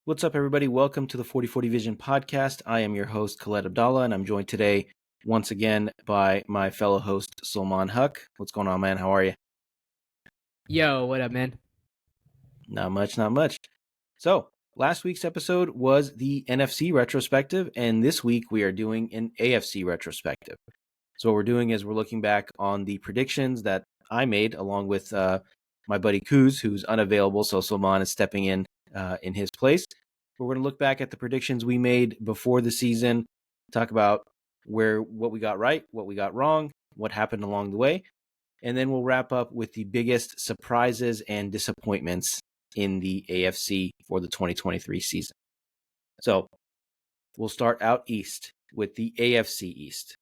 What's up, everybody? Welcome to the 4040 Vision podcast. I am your host, Khaled Abdullah, and I'm joined today once again by my fellow host, Sulman Haque. What's going on, man? How are you? Yo, what up, man? Not much. So, last week's episode was the NFC retrospective, and this week we are doing an AFC retrospective. So, what we're doing is we're looking back on the predictions that I made along with my buddy Kuz, who's unavailable, so Sulman is stepping in his place. We're going to look back at the predictions we made before the season, talk about what we got right, what we got wrong, what happened along the way, and then we'll wrap up with the biggest surprises and disappointments in the AFC for the 2023 season. So we'll start out east with the AFC East.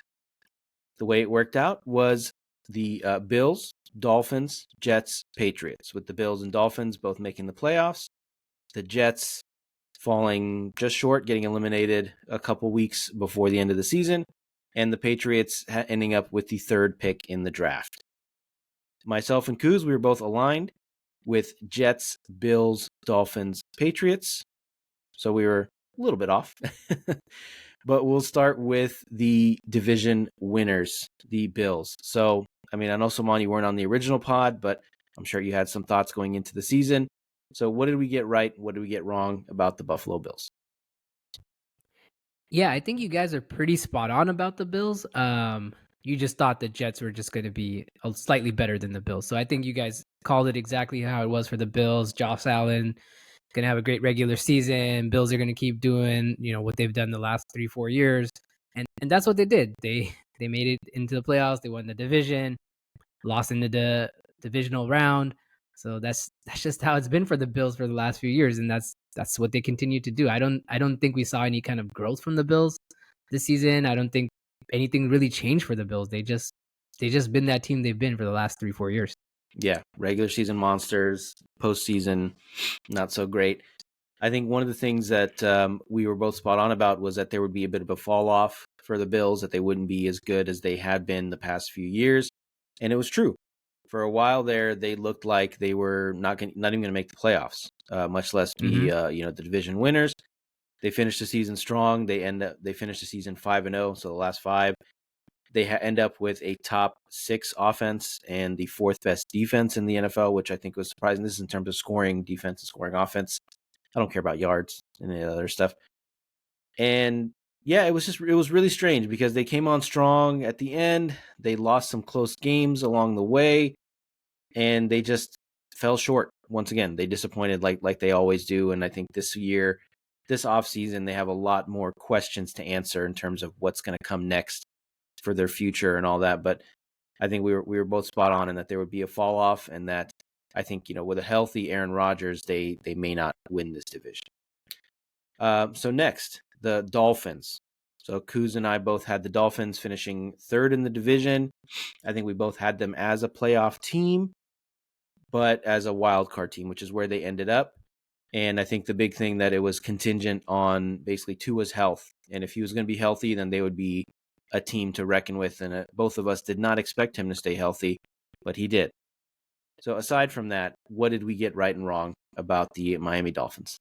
The way it worked out was the Bills, Dolphins, Jets, Patriots, with the Bills and Dolphins both making the playoffs. The Jets falling just short, getting eliminated a couple weeks before the end of the season, and the Patriots ending up with the third pick in the draft. Myself and Kuz, we were both aligned with Jets, Bills, Dolphins, Patriots, so we were a little bit off. But we'll start with the division winners, the Bills. So, I know, Sulman, you weren't on the original pod, but I'm sure you had some thoughts going into the season. So what did we get right? What did we get wrong about the Buffalo Bills? Yeah, I think you guys are pretty spot on about the Bills. You just thought the Jets were just going to be slightly better than the Bills. So I think you guys called it exactly how it was for the Bills. Josh Allen going to have a great regular season. Bills are going to keep doing, what they've done the last 3-4 years. And that's what they did. They made it into the playoffs. They won the division, lost in the divisional round. So that's just how it's been for the Bills for the last few years, and that's what they continue to do. I don't think we saw any kind of growth from the Bills this season. I don't think anything really changed for the Bills. They just been that team they've been for the last 3-4 years. Yeah, regular season monsters, postseason not so great. I think one of the things that we were both spot on about was that there would be a bit of a fall off for the Bills, that they wouldn't be as good as they had been the past few years, and it was true. For a while there, they looked like they were not even going to make the playoffs, much less be the division winners. They finished the season strong. They finished the season 5-0, so the last 5. They end up with a top 6 offense and the 4th best defense in the NFL, which I think was surprising. This is in terms of scoring defense and scoring offense. I don't care about yards and the other stuff. And yeah, it was really strange because they came on strong at the end. They lost some close games along the way, and they just fell short once again. They disappointed like they always do. And I think this offseason, they have a lot more questions to answer in terms of what's going to come next for their future and all that. But I think we were both spot on in that there would be a fall off, and that I think, with a healthy Aaron Rodgers, they may not win this division. So next, the Dolphins. So Kuz and I both had the Dolphins finishing 3rd in the division. I think we both had them as a playoff team, but as a wild card team, which is where they ended up. And I think the big thing that it was contingent on basically Tua's health. And if he was going to be healthy, then they would be a team to reckon with. And both of us did not expect him to stay healthy, but he did. So aside from that, what did we get right and wrong about the Miami Dolphins?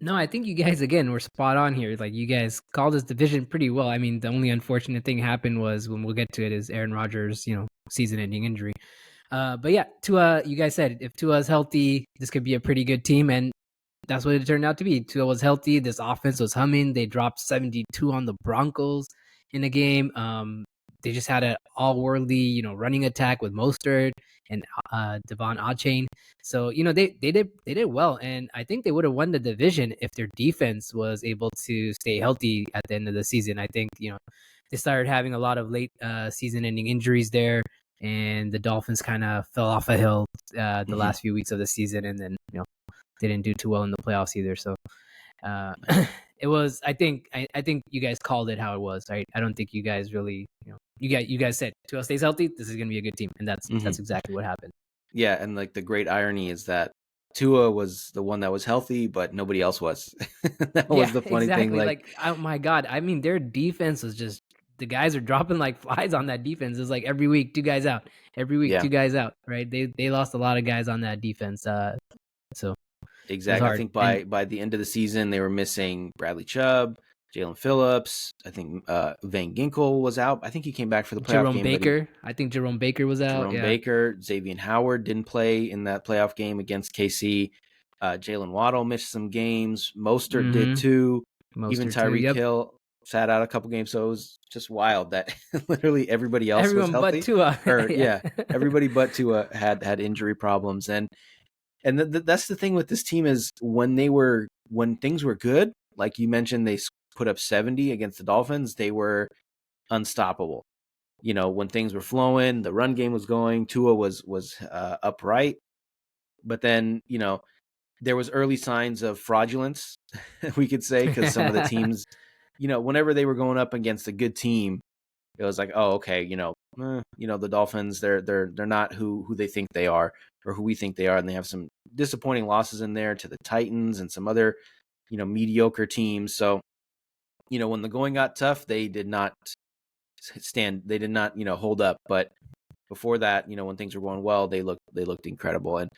No, I think you guys, again, were spot on here. Like, you guys called this division pretty well. I mean, the only unfortunate thing happened was, when we'll get to it, is Aaron Rodgers, season-ending injury. But yeah, Tua, you guys said, if Tua is healthy, this could be a pretty good team, and that's what it turned out to be. Tua was healthy. This offense was humming. They dropped 72 on the Broncos in a game. They just had an all-worldly, running attack with Mostert and Devon Achane. So, they did well, and I think they would have won the division if their defense was able to stay healthy at the end of the season. I think, they started having a lot of late season-ending injuries there, and the Dolphins kind of fell off a hill the last few weeks of the season, and then, they didn't do too well in the playoffs either. So it was, I think you guys called it how it was, right? I don't think you guys really, you guys said Tua stays healthy, this is going to be a good team, and that's exactly what happened. Yeah, and like the great irony is that Tua was the one that was healthy, but nobody else was. That was the funny thing. Like, oh my God, I mean, their defense was just, the guys are dropping like flies on that defense. It's like every week 2 guys out, every week 2 guys out, right? They lost a lot of guys on that defense. So Exactly. I think by the end of the season, they were missing Bradley Chubb, Jalen Phillips. I think Van Ginkel was out. I think he came back for the playoff Jerome game. Baker. I think Jerome Baker was out. Jerome Baker, Xavier Howard didn't play in that playoff game against KC. Jalen Waddle missed some games. Mostert did too. Even Tyreek Hill sat out a couple games. So it was just wild that literally everybody else was healthy. But Tua. Everybody but Tua had injury problems. And that's the thing with this team is when things were good, like you mentioned, they put up 70 against the Dolphins. They were unstoppable. When things were flowing, the run game was going, Tua was upright. But then, there was early signs of fraudulence, we could say, because some of the teams, whenever they were going up against a good team, it was like, oh, okay, the Dolphins, they're not who they think they are or who we think they are, and they have some disappointing losses in there to the Titans and some other, mediocre teams. So, when the going got tough, they did not hold up. But before that, when things were going well, they looked incredible. And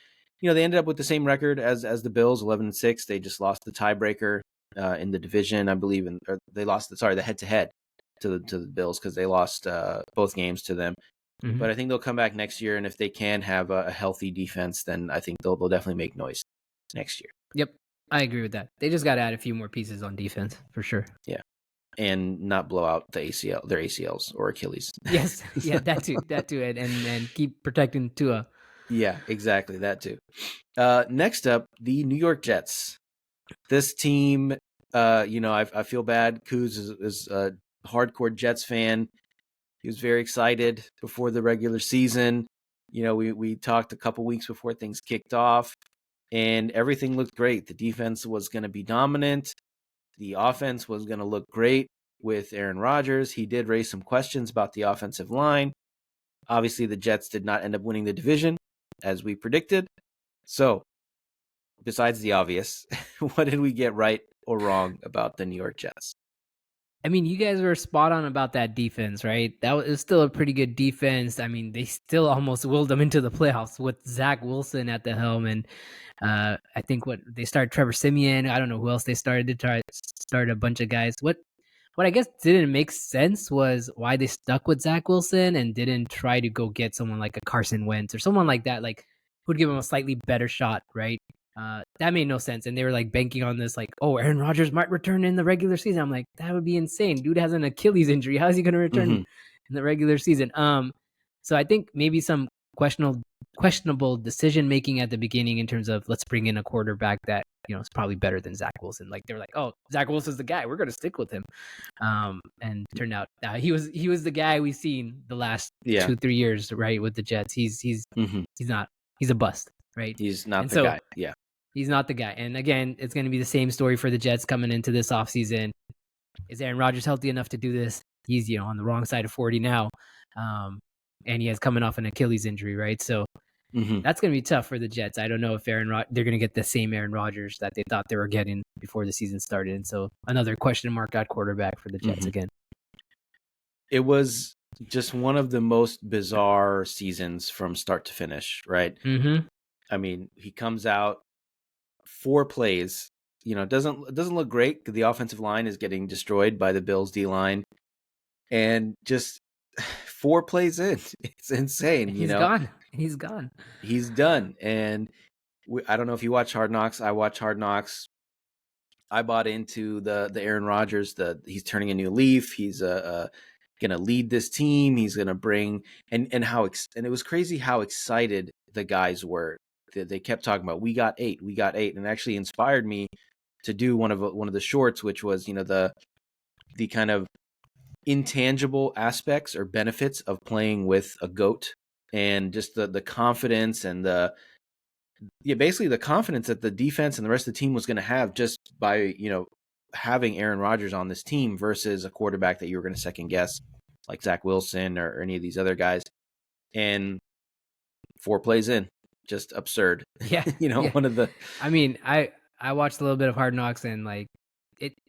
they ended up with the same record as the Bills, 11-6. They just lost the tiebreaker in the division, I believe, or they lost the head-to-head to the Bills because they lost both games to them. Mm-hmm. But I think they'll come back next year, and if they can have a healthy defense, then I think they'll definitely make noise next year. Yep, I agree with that. They just got to add a few more pieces on defense for sure. Yeah. And not blow out their ACLs or Achilles. Yes, yeah, that too, and keep protecting Tua. Yeah, exactly, that too. Next up, the New York Jets. This team, I feel bad. Kuz is a hardcore Jets fan. He was very excited before the regular season. We talked a couple weeks before things kicked off, and everything looked great. The defense was going to be dominant. The offense was going to look great with Aaron Rodgers. He did raise some questions about the offensive line. Obviously, the Jets did not end up winning the division, as we predicted. So, besides the obvious, what did we get right or wrong about the New York Jets? I mean, you guys were spot on about that defense, right? That was still a pretty good defense. I mean, they still almost willed them into the playoffs with Zach Wilson at the helm. And I think they started Trevor Siemian. I don't know who else they started to try start a bunch of guys. What I guess didn't make sense was why they stuck with Zach Wilson and didn't try to go get someone like a Carson Wentz or someone like that, like who'd give him a slightly better shot, right? That made no sense. And they were like banking on this, like, oh, Aaron Rodgers might return in the regular season. I'm like, that would be insane. Dude has an Achilles injury. How is he going to return in the regular season? So I think maybe some questionable decision making at the beginning in terms of let's bring in a quarterback that is probably better than Zach Wilson. Like they were like, oh, Zach Wilson's the guy. We're going to stick with him. And turned out he was the guy we've seen the last 2-3 years, right, with the Jets. He's not. He's a bust, right? He's not the guy. Yeah. He's not the guy. And again, it's going to be the same story for the Jets coming into this offseason. Is Aaron Rodgers healthy enough to do this? He's, on the wrong side of 40 now. And he has coming off an Achilles injury, right? So that's going to be tough for the Jets. I don't know if they're going to get the same Aaron Rodgers that they thought they were getting before the season started. And so another question mark at quarterback for the Jets again. It was just one of the most bizarre seasons from start to finish, right? I mean, he comes out 4 plays, it doesn't look great because the offensive line is getting destroyed by the Bills D line, and just 4 plays in, it's insane. He's gone. He's gone. He's done. And I don't know if you watch Hard Knocks. I watch Hard Knocks. I bought into the Aaron Rodgers. He's turning a new leaf. He's going to lead this team. He's going to bring and it was crazy how excited the guys were. They kept talking about we got 8, and it actually inspired me to do one of the shorts, which was the kind of intangible aspects or benefits of playing with a GOAT, and just the confidence and basically the confidence that the defense and the rest of the team was going to have just by having Aaron Rodgers on this team versus a quarterback that you were going to second guess like Zach Wilson or any of these other guys. And 4 plays in, just absurd. Yeah. One of the. I mean, I watched a little bit of Hard Knocks, and like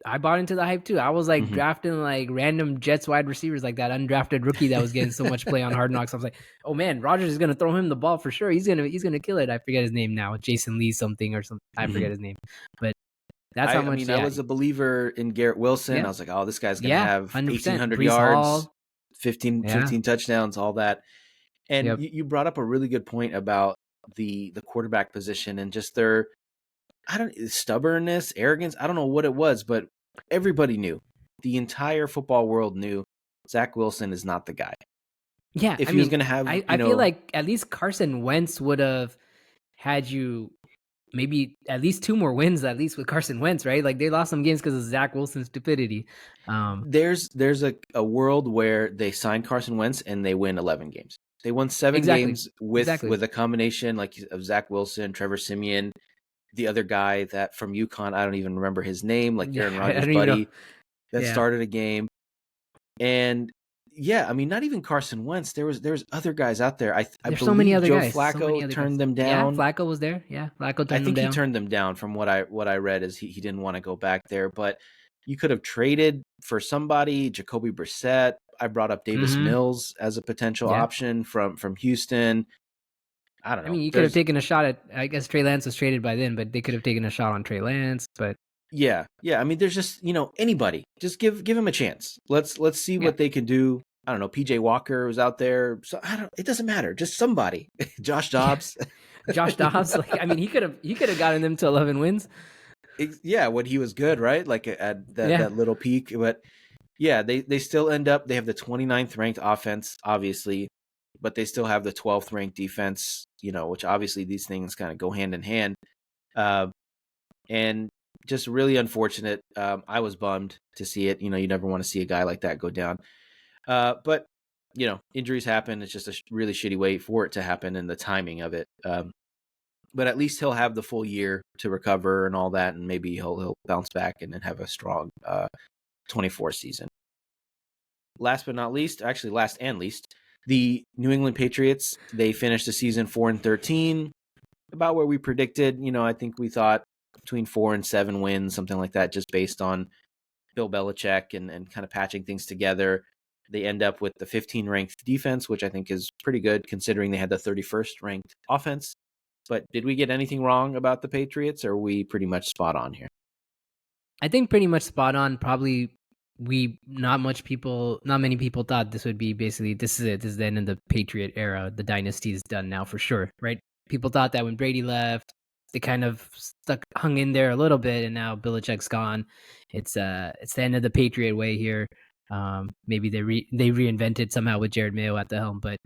I bought into the hype too. I was like Mhm. drafting like random Jets wide receivers, like that undrafted rookie that was getting so much play on Hard Knocks. I was like, oh man, Rodgers is gonna throw him the ball for sure. He's gonna kill it. I forget his name now, Jason Lee something or something. I forget Mhm. his name, but that's how I much. mean, I Yeah, was a believer in Garrett Wilson. I yeah, was like, oh, this guy's going to yeah, have 100%. 1,800 Brees yards, Hall. 15, Yeah, 15 touchdowns, all that. And yep. you brought up a really good point about the quarterback position and just their, I don't stubbornness, arrogance. I don't know what it was, but everybody knew. The entire football world knew Zach Wilson is not the guy. Yeah, If I he was mean, going to have, I feel like at least Carson Wentz would have had you maybe at least 2 more wins at least with Carson Wentz, right? Like they lost some games because of Zach Wilson's stupidity. there's a world where they sign Carson Wentz and they win 11 games. They won 7 Exactly, games with exactly. a combination like of Zach Wilson, Trevor Siemian, the other guy that from UConn, I don't even remember his name, like Yeah, Aaron I Rodgers' don't even know. buddy that Yeah, started a game. And yeah, I mean, not even Carson Wentz. There's other guys out there. I there's so many believe other Joe guys, so many Flacco other turned guys. them Yeah, down. Flacco was there. Yeah, Flacco I turned them think he down. turned them down from what I read is he didn't want to go back there, but you could have traded for somebody, Jacoby Brissett. I brought up Davis Mm-hmm. Mills as a potential Yeah, option from Houston. I don't I know. mean, you could have There's taken a shot at. I guess Trey Lance was traded by then, but they could have taken a shot on Trey Lance. But yeah. I mean, there's just anybody. Just give him a chance. Let's see yeah, what they can do. I don't know. PJ Walker was out there, so I don't. It doesn't matter. Just somebody. Josh yeah. Dobbs. Josh Dobbs, like I mean, he could have gotten them to 11 wins. Yeah, when he was good, right? Like at Yeah, that little peak, but yeah, they still end up. They have the 29th ranked offense, obviously, but they still have the 12th ranked defense. Which obviously these things kind of go hand in hand. Uh, and just really unfortunate. I was bummed to see it. You never want to see a guy like that go down. But injuries happen. It's just a really shitty way for it to happen and the timing of it. But at least he'll have the full year to recover and all that, and maybe he'll bounce back and then have a strong 24 season. Last but not least, actually last and least, the New England Patriots. They finished the season 4-13, about where we predicted. I think we thought between 4 and 7 wins, something like that, just based on Bill Belichick and kind of patching things together. They end up with the 15 ranked defense, which I think is pretty good considering they had the 31st ranked offense. But did we get anything wrong about the Patriots, or are we pretty much spot on here? I think pretty much spot on. Probably not many people thought this would be basically this is it. This is the end of the Patriot era. The dynasty is done now for sure, right? People thought that when Brady left, they kind of hung in there a little bit, and now Belichick's gone. It's the end of the Patriot way here. Maybe they reinvented somehow with Jared Mayo at the helm, but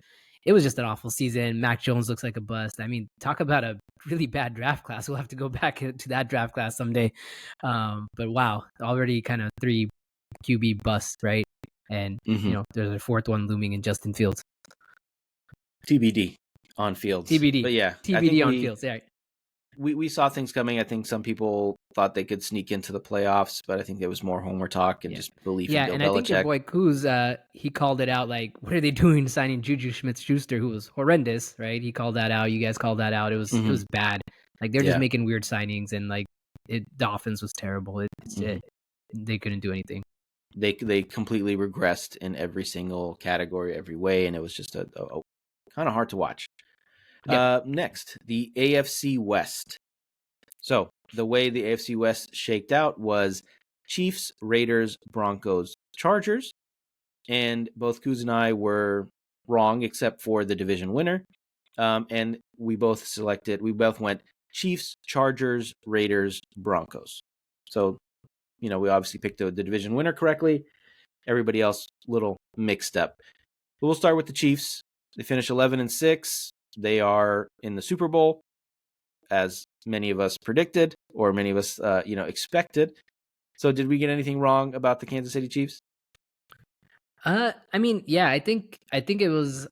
it was just an awful season. Mac Jones looks like a bust. I mean, talk about a really bad draft class. We'll have to go back to that draft class someday. But wow, already kind of 3 QB busts, right? And Mm-hmm. there's a 4th one looming in Justin Fields. TBD on Fields. But TBD, yeah, I think TBD on Fields. Yeah, we saw things coming. I think some people thought they could sneak into the playoffs, but I think there was more homer talk and yeah, just belief in yeah. Bill And I think your Belichick. boy Kuz, he called it out. Like, what are they doing signing Juju Smith-Schuster, who was horrendous, right? He called that out. You guys called that out. It was bad. Like they're just Yeah. making weird signings, and like the offense was terrible. They couldn't do anything. They completely regressed in every single category, every way, and it was just a kind of hard to watch. Yep. Next, the AFC West. So the way the AFC West shaked out was Chiefs, Raiders, Broncos, Chargers, and both Kuz and I were wrong except for the division winner. And we both went Chiefs, Chargers, Raiders, Broncos. So, we obviously picked the division winner correctly. Everybody else, little mixed up. But we'll start with the Chiefs. They finish 11-6. They are in the Super Bowl, as many of us predicted, or many of us, expected. So, did we get anything wrong about the Kansas City Chiefs? I mean, yeah, I think it was.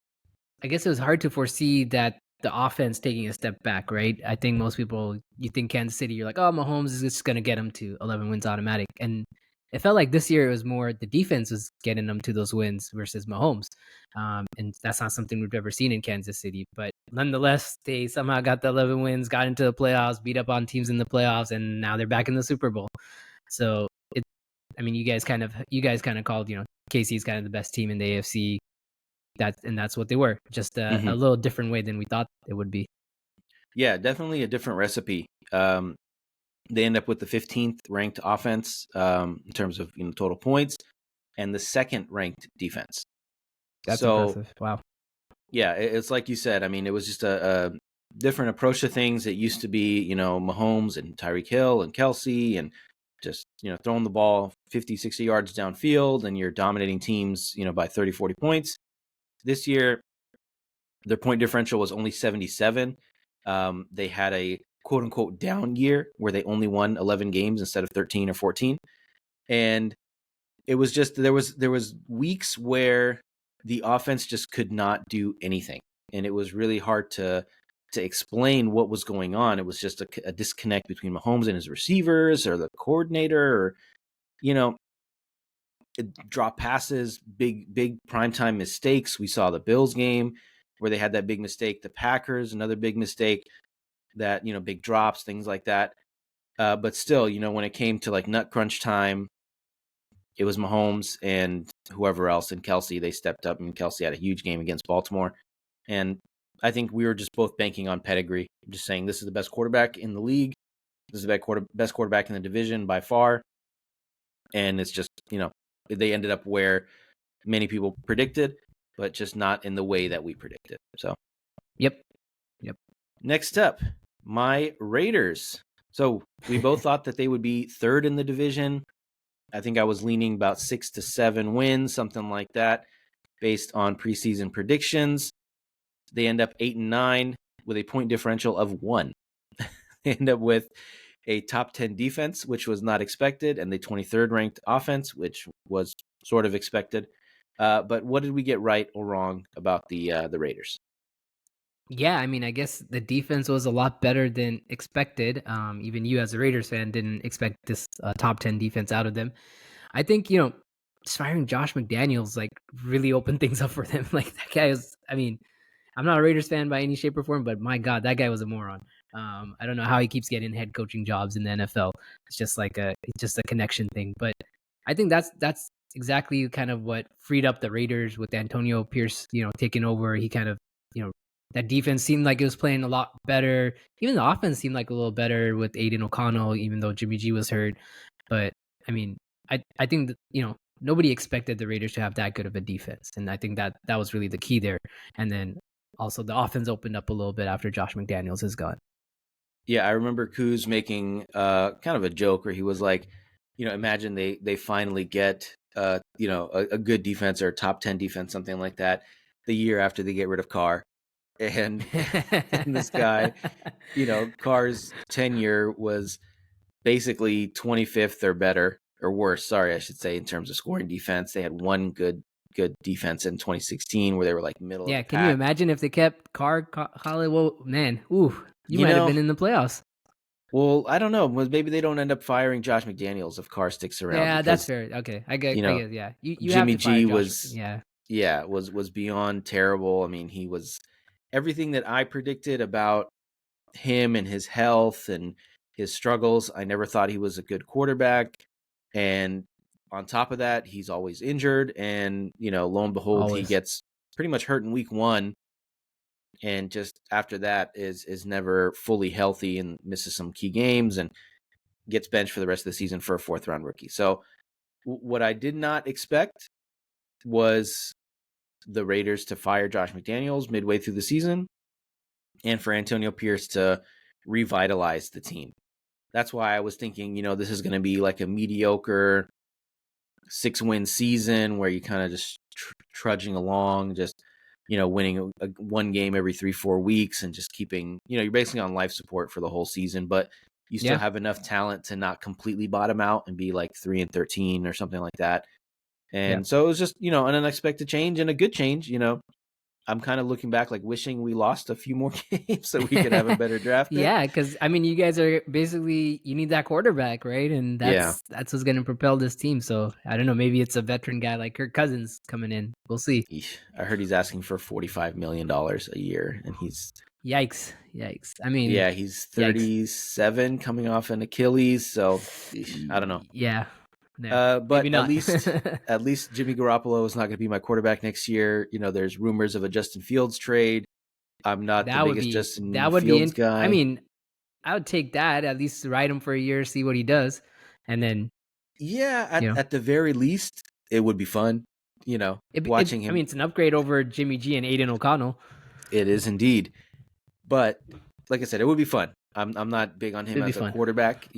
I guess it was hard to foresee that the offense taking a step back, right? I think most people, you think Kansas City, you're like, oh, Mahomes is just gonna get them to 11 wins automatic, and it felt like this year it was more the defense was getting them to those wins versus Mahomes, and that's not something we've ever seen in Kansas City. But nonetheless, they somehow got the 11 wins, got into the playoffs, beat up on teams in the playoffs, and now they're back in the Super Bowl. So I mean, you guys kind of called, KC's kind of the best team in the AFC. That's what they were. Just a little different way than we thought it would be. Yeah, definitely a different recipe. They end up with the 15th ranked offense in terms of total points, and the second ranked defense. That's impressive. Wow. Yeah, it's like you said. I mean, it was just a different approach to things. It used to be, Mahomes and Tyreek Hill and Kelsey and just, throwing the ball 50, 60 yards downfield, and you're dominating teams, by 30, 40 points. This year, their point differential was only 77. They had a quote unquote down year where they only won 11 games instead of 13 or 14. And it was just, there was weeks where the offense just could not do anything. And it was really hard to explain what was going on. It was just a disconnect between Mahomes and his receivers or the coordinator, or, drop passes, big primetime mistakes. We saw the Bills game where they had that big mistake. The Packers, another big mistake, that, big drops, things like that. But still, when it came to like nut crunch time, it was Mahomes and whoever else, and Kelsey, they stepped up. And Kelsey had a huge game against Baltimore. And I think we were just both banking on pedigree, just saying this is the best quarterback in the league. This is the best quarterback in the division by far. And it's just, they ended up where many people predicted, but just not in the way that we predicted. So, Yep. Next up, my Raiders. So we both thought that they would be third in the division. I think I was leaning about 6 to 7 wins, something like that, based on preseason predictions. They end up 8-9 with a point differential of 1. They end up with a top 10 defense, which was not expected, and the 23rd ranked offense, which was sort of expected. But what did we get right or wrong about the Raiders? Yeah, I mean, I guess the defense was a lot better than expected. Even you, as a Raiders fan, didn't expect this top 10 defense out of them. I think, just firing Josh McDaniels like really opened things up for them. Like, that guy is, I mean, I'm not a Raiders fan by any shape or form, but my God, that guy was a moron. I don't know how he keeps getting head coaching jobs in the NFL. It's just a connection thing. But I think that's exactly kind of what freed up the Raiders with Antonio Pierce, taking over. He kind of, that defense seemed like it was playing a lot better. Even the offense seemed like a little better with Aiden O'Connell, even though Jimmy G was hurt. But I mean, I think that, nobody expected the Raiders to have that good of a defense, and I think that was really the key there. And then also the offense opened up a little bit after Josh McDaniels is gone. Yeah, I remember Kuz making kind of a joke where he was like, imagine they finally get a good defense or a top 10 defense, something like that, the year after they get rid of Carr. And this guy, Carr's tenure was basically 25th or better, or worse, sorry, I should say, in terms of scoring defense. They had one good defense in 2016 where they were like middle of the can you pack. imagine if they kept Carr, Khaled? Well, man, you might have been in the playoffs. Well, I don't know. Maybe they don't end up firing Josh McDaniels if Carr sticks around. Yeah, that's fair. Okay, I get. Yeah, you Jimmy have to fire G Josh. was beyond terrible. I mean, he was everything that I predicted about him and his health and his struggles. I never thought he was a good quarterback, and on top of that, he's always injured. And lo and behold, he gets pretty much hurt in week 1. And just after that is never fully healthy and misses some key games and gets benched for the rest of the season for a 4th round rookie. So what I did not expect was the Raiders to fire Josh McDaniels midway through the season and for Antonio Pierce to revitalize the team. That's why I was thinking, this is going to be like a mediocre 6-win season where you kind of just trudging along, just winning one game every 3-4 weeks and just keeping, you're basically on life support for the whole season, but you still have enough talent to not completely bottom out and be like 3-13 or something like that. And so it was just, an unexpected change and a good change. I'm kind of looking back, like wishing we lost a few more games so we could have a better draft pick. Yeah, because I mean, you guys are basically, you need that quarterback, right? And that's what's going to propel this team. So I don't know, maybe it's a veteran guy like Kirk Cousins coming in. We'll see. I heard he's asking for $45 million a year, and he's yikes. I mean, he's 37, coming off an Achilles. So I don't know. Yeah. Yeah, But maybe not. at least Jimmy Garoppolo is not going to be my quarterback next year. There's rumors of a Justin Fields trade. I'm not the biggest Justin that would be Fields I guy. mean, I would take that, at least ride him for a year, see what he does, and then Yeah, you know at the very least, it would be fun. Watching I him. mean, it's an upgrade over Jimmy G and Aiden O'Connell. It is indeed. But like I said, it would be fun. I'm not big on him It'd be as a fun. quarterback,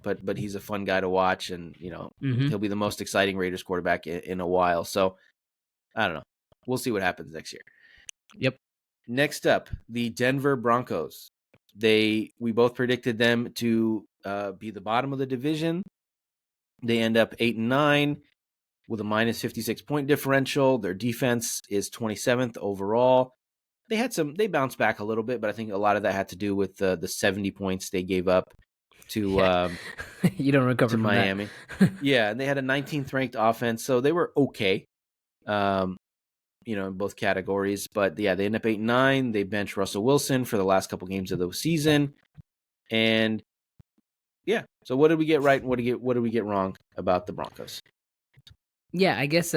but he's a fun guy to watch, and Mm-hmm. he'll be the most exciting Raiders quarterback in a while. So I don't know. We'll see what happens next year. Yep. Next up, the Denver Broncos. We both predicted them to be the bottom of the division. They end up 8-9 with a minus 56 point differential. Their defense is 27th overall. They bounced back a little bit, but I think a lot of that had to do with the 70 points they gave up to Yeah. You don't recover to from Miami. that. Yeah, and they had a 19th ranked offense, so they were okay. In both categories. But yeah, they end up 8-9. They bench Russell Wilson for the last couple games of the season. And yeah, so what did we get right and what did we get wrong about the Broncos? Yeah, I guess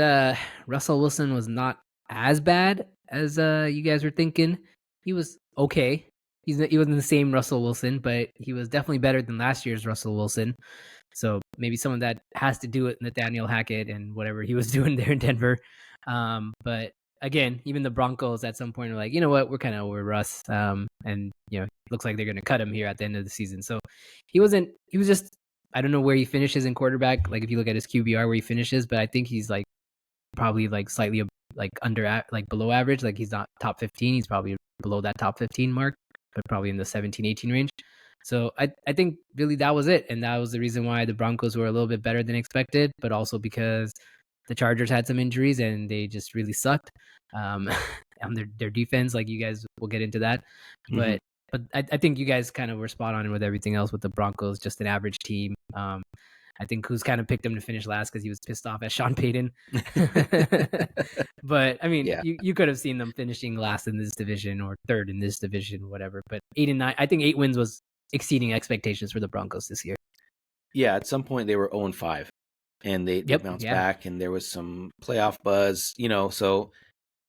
Russell Wilson was not as bad as you guys were thinking. He was okay. He wasn't the same Russell Wilson, but he was definitely better than last year's Russell Wilson. So maybe some of that has to do with Nathaniel Hackett and whatever he was doing there in Denver. But again, even the Broncos at some point are like, you know what, we're kind of over Russ. And looks like they're going to cut him here at the end of the season. So he was just, I don't know where he finishes in quarterback. Like if you look at his QBR where he finishes, but I think he's like probably like slightly like under like below average. Like he's not top 15. He's probably below that top 15 mark, but probably in the 17, 18 range. So I think really that was it. And that was the reason why the Broncos were a little bit better than expected, but also because the Chargers had some injuries and they just really sucked on their defense. Like you guys will get into that. Mm-hmm. But I think you guys kind of were spot on with everything else with the Broncos, just an average team. I think who's kind of picked him to finish last because he was pissed off at Sean Payton. But I mean, Yeah. you could have seen them finishing last in this division or third in this division, whatever. But 8-9, I think 8 wins was exceeding expectations for the Broncos this year. Yeah, at some point they were 0-5 and they bounced back and there was some playoff buzz, so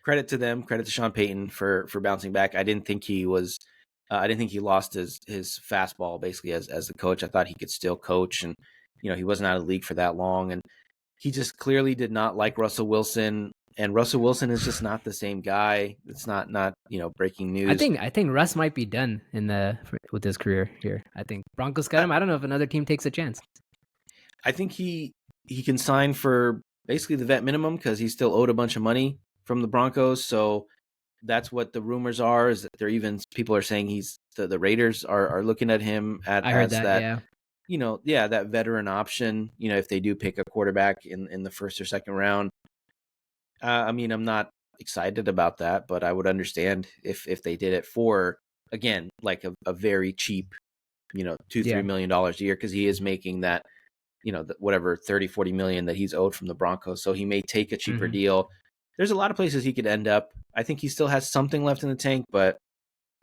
credit to them, credit to Sean Payton for bouncing back. I didn't think he lost his fastball basically as the coach. I thought he could still coach, and he wasn't out of the league for that long, and he just clearly did not like Russell Wilson, and Russell Wilson is just not the same guy. It's not breaking news. I think Russ might be done with his career here. I think Broncos cut him. I don't know if another team takes a chance. I think he can sign for basically the vet minimum because he's still owed a bunch of money from the Broncos. So that's what the rumors are. Is that people are saying the Raiders are looking at him I heard that. Yeah. That veteran option. If they do pick a quarterback in the first or second round. I mean, I'm not excited about that, but I would understand if they did it for, again, like a very cheap, $2-3 million a year, because he is making that, whatever 30-40 million that he's owed from the Broncos. So he may take a cheaper deal. There's a lot of places he could end up. I think he still has something left in the tank, but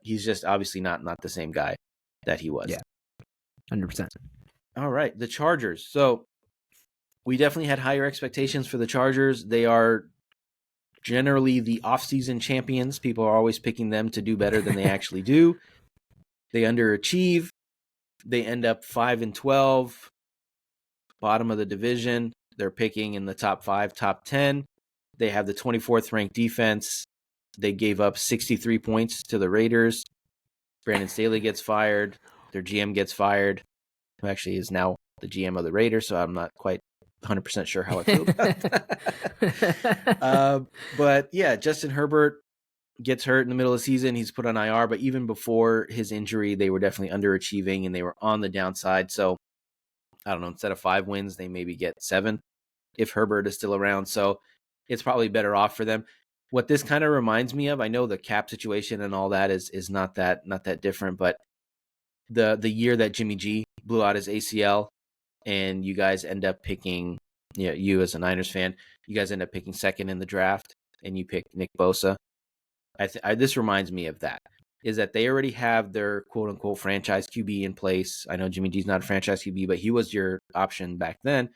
he's just obviously not the same guy that he was. Yeah, 100%. All right, the Chargers. So we definitely had higher expectations for the Chargers. They are generally the off-season champions. People are always picking them to do better than they actually do. They underachieve. They end up 5-12, bottom of the division. They're picking in the top 5, top 10. They have the 24th ranked defense. They gave up 63 points to the Raiders. Brandon Staley gets fired. Their GM gets fired, who actually is now the GM of the Raiders, so I'm not quite 100% sure how I feel about that. But yeah, Justin Herbert gets hurt in the middle of the season. He's put on IR, but even before his injury, they were definitely underachieving and they were on the downside. So I don't know, instead of 5 wins, they maybe get 7 if Herbert is still around. So it's probably better off for them. What this kind of reminds me of, I know the cap situation and all that is not that different, but the year that Jimmy G blew out his ACL and you guys end up picking, you as a Niners fan, you guys end up picking second in the draft and you pick Nick Bosa. This reminds me of that, is that they already have their quote unquote franchise QB in place. I know Jimmy G's not a franchise QB, but he was your option back then.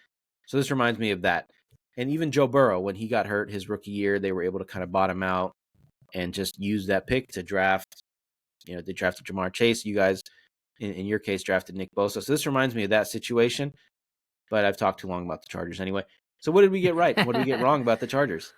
So this reminds me of that. And even Joe Burrow, when he got hurt his rookie year, they were able to kind of bottom out and just use that pick to draft. They drafted Jamar Chase. You guys, in your case, drafted Nick Bosa. So this reminds me of that situation. But I've talked too long about the Chargers anyway. So what did we get right? What did we get wrong about the Chargers?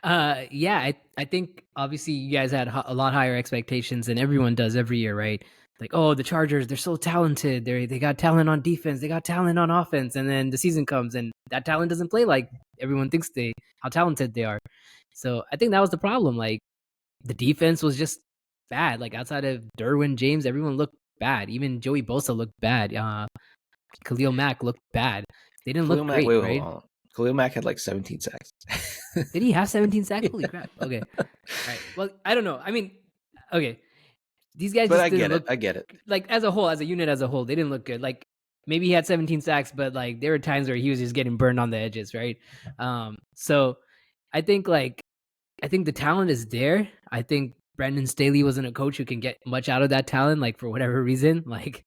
Yeah, I think obviously you guys had a lot higher expectations than everyone does every year, right? Like, oh, the Chargers, they're so talented. They got talent on defense, they got talent on offense, and then the season comes and that talent doesn't play like everyone thinks how talented they are. So I think that was the problem. Like the defense was just bad. Like outside of Derwin James, everyone looked bad. Even Joey Bosa looked bad. Khalil Mack looked bad. They didn't Khalil look Mack, great, wait, right? hold on. Khalil Mack had like 17 sacks. Did he have 17 sacks? Holy Yeah. crap. Okay. All right. Well, I don't know. I mean, okay. These guys But just I didn't get it. look I get it. like as a whole, as a unit as a whole, they didn't look good. Like maybe he had 17 sacks, but like there were times where he was just getting burned on the edges, right? So I think the talent is there. I think Brandon Staley wasn't a coach who can get much out of that talent, like for whatever reason. Like